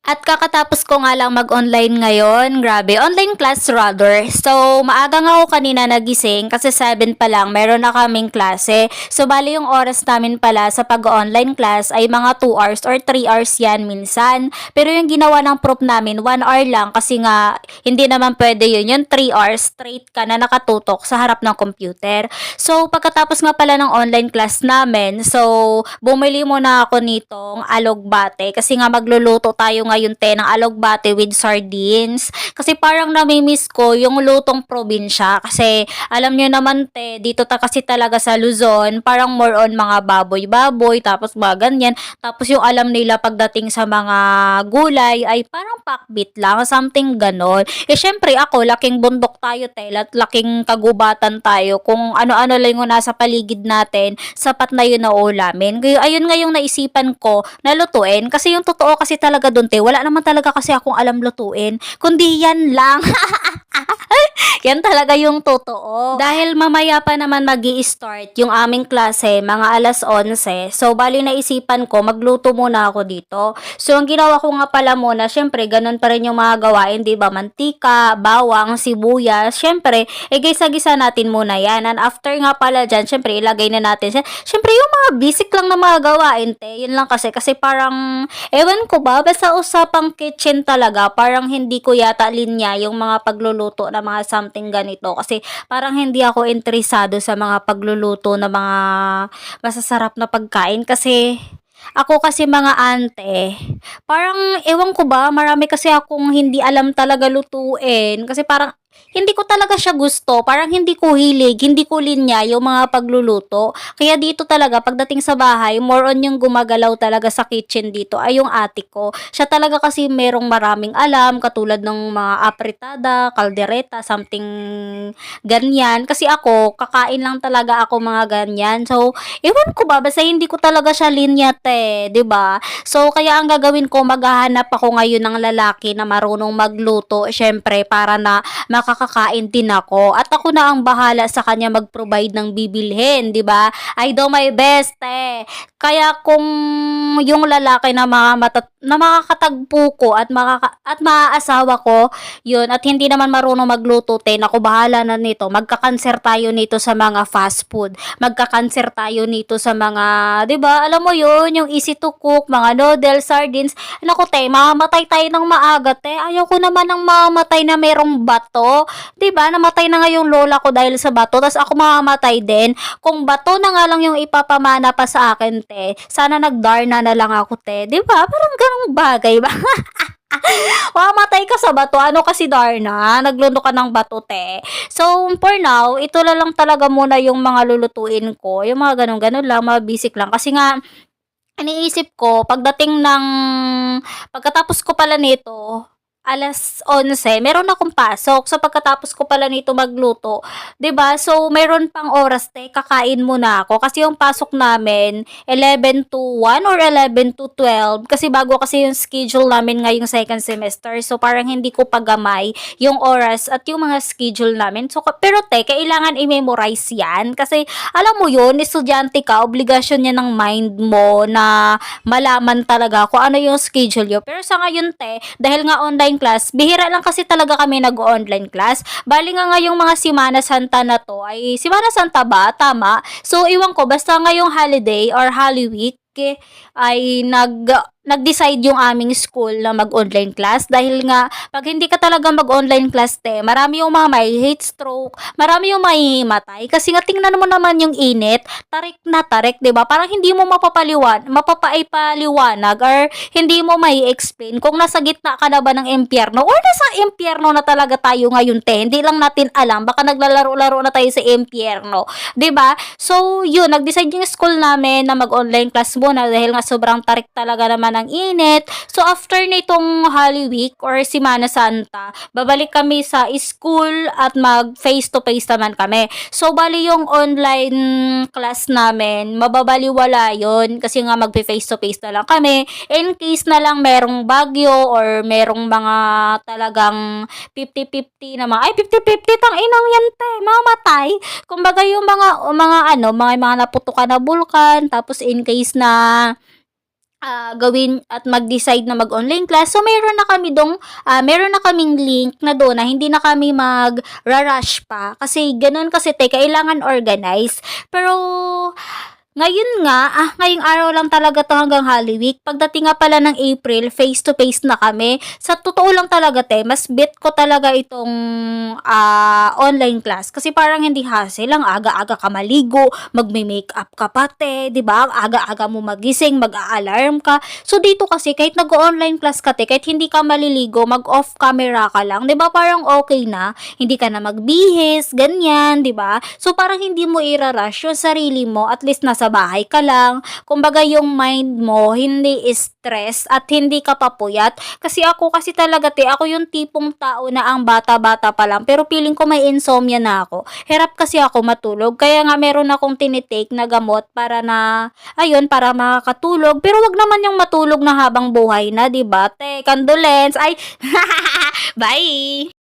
At kakatapos ko nga lang mag-online ngayon, grabe, online class rather. So, maaga nga ako kanina nagising kasi 7 pa lang, meron na kaming klase. So, bali yung oras namin pala sa pag-online class ay mga 2 hours or 3 hours yan minsan. Pero yung ginawa ng prof namin, 1 hour lang kasi nga hindi naman pwede yun. Yung 3 hours, straight ka na nakatutok sa harap ng computer. So, pagkatapos nga pala ng online class namin, so, bumili muna ako nitong alogbate kasi nga magluluto tayo ngayon ng alogbate with sardines. Kasi parang namimiss ko yung lutong probinsya kasi alam nyo naman dito kasi talaga sa Luzon, parang more on mga baboy-baboy, tapos mga ganyan. Tapos yung alam nila pagdating sa mga gulay ay parang pakbit lang, something ganon. Eh syempre ako, laking bundok tayo at laking kagubatan tayo. Kung ano-ano lang yung nasa paligid natin, sapat na yun na ulamin. Kaya ayun nga yung naisipan ko na lutuin. Kasi yung totoo kasi talaga dun wala naman talaga kasi akong alam lutuin. Kundi yan lang. Yan talaga yung totoo. Dahil mamaya pa naman magi-start yung aming klase, mga alas 11. So, bali naisipan ko, magluto muna ako dito. So, ang ginawa ko nga pala muna, syempre, ganun pa rin yung mga gawain, di ba? Mantika, bawang, sibuyas. Syempre, gisa-gisa natin muna yan. And after nga pala dyan, syempre, ilagay na natin siya. Syempre, yung mga basic lang na mga gawain, yun lang kasi parang, ewan ko ba, basta usapang kitchen talaga, parang hindi ko yata linya yung mga pagluluto na mga something ganito kasi parang hindi ako interesado sa mga pagluluto na mga masasarap na pagkain kasi ako kasi mga ante, parang ewan ko ba, marami kasi akong hindi alam talaga lutuin kasi parang hindi ko talaga siya gusto, parang hindi ko hilig, hindi ko linya yung mga pagluluto. Kaya dito talaga, pagdating sa bahay, more on yung gumagalaw talaga sa kitchen dito ay yung ate ko. Siya talaga kasi merong maraming alam, katulad ng mga apritada, kaldereta, something ganyan. Kasi ako, kakain lang talaga ako mga ganyan. So, ewan ko ba, basta hindi ko talaga siya linya 'di ba? So, kaya ang gagawin ko, maghahanap ako ngayon ng lalaki na marunong magluto, syempre, para na makakakain din ako. At ako na ang bahala sa kanya mag-provide ng bibilhin, 'di ba? I do my best, Kaya kung yung lalaki na na makakatagpo ko at maaasawa ko, yun, at hindi naman marunong magluto, naku, bahala na nito. Magka-cancer tayo nito sa mga fast food. Magka-cancer tayo nito sa mga, 'di ba? Alam mo yun, yung easy to cook, mga noodles, sardines. Naku, mamamatay tayo ng maaga, Ayaw ko naman ng mamamatay na merong bato. 'Di ba? Namatay na nga yung lola ko dahil sa bato, tas ako mamamatay din. Kung bato na nga lang yung ipapamana pa sa akin, sana nagdarna na lang ako, 'Di ba? Parang ganung bagay ba? Mamamatay ka sa bato. Ano kasi, Darna? Nagluto ka ng bato, So, for now, ito na lang talaga muna yung mga lulutuin ko. Yung mga ganun-ganun lang, mga basic lang. Kasi nga, iniisip ko, pagkatapos ko pala nito, alas 11, meron akong pasok. So, pagkatapos ko pala nito magluto, 'di ba? So, meron pang oras, kakain muna ako. Kasi yung pasok namin, 11 to 1 or 11 to 12. Kasi bago kasi yung schedule namin ngayong second semester. So, parang hindi ko pagamay yung oras at yung mga schedule namin. So, pero kailangan i-memorize yan. Kasi, alam mo yun, estudyante ka, obligasyon yan ng mind mo na malaman talaga kung ano yung schedule yun. Pero sa ngayon, dahil nga online class, bihira lang kasi talaga kami nag-online class. Bali nga ngayong mga Semana Santa na to, ay Semana Santa ba? Tama? So, iwan ko, basta ngayong holiday or Holy Week, ay nag-decide yung aming school na mag-online class dahil nga pag hindi ka talaga mag-online class, marami yung mga may heat stroke, marami yung mahihimatay kasi nga tingnan mo naman yung init, tarik na tarik, 'di ba? Parang hindi mo mapapaipaliwanag or hindi mo mai-explain kung nasa gitna ka na ba ng impyerno or nasa impyerno na talaga tayo ngayon, hindi lang natin alam, baka naglalaro-laro na tayo sa impyerno, 'di ba? So, yun, nag-decide yung school namin na mag-online class muna dahil nga sobrang tarik talaga naman ng init. So, after nitong Holy Week or Semana Santa, babalik kami sa school at mag face-to-face naman kami. So, bali yung online class namin, mababaliwala yun kasi nga mag face-to-face na lang kami. In case na lang merong bagyo or merong mga talagang 50-50 na mga, ay 50-50 tang inang yan, mamatay. Kumbaga yung mga naputukan na bulkan, tapos in case na gawin at mag-decide na mag-online class. So, meron na kaming link na doon na hindi na kami mag-rush pa. Kasi, ganun kasi, kailangan organize. Pero, ngayon nga, ngayong araw lang talaga to hanggang Holy Week. Pagdating nga pala ng April, face-to-face na kami. Sa totoo lang talaga, mas bet ko talaga itong online class. Kasi parang hindi hassle lang, aga-aga ka maligo, magme-makeup ka pati, di ba? Aga-aga mo magising, mag-a-alarm ka. So, dito kasi, kahit nag-online class ka, kahit hindi ka maliligo, mag-off camera ka lang, di ba? Parang okay na. Hindi ka na magbihis, ganyan, di ba? So, parang hindi mo irarush yung sarili mo, at least nasa bahay ka lang. Kumbaga yung mind mo hindi stress at hindi ka papuyat. Kasi ako kasi talaga ako yung tipong tao na ang bata-bata pa lang pero feeling ko may insomnia na ako. Hirap kasi ako matulog. Kaya nga meron akong tinitake na gamot para para makakatulog. Pero wag naman yung matulog na habang buhay na, 'di ba? Condolence. Ay, bye.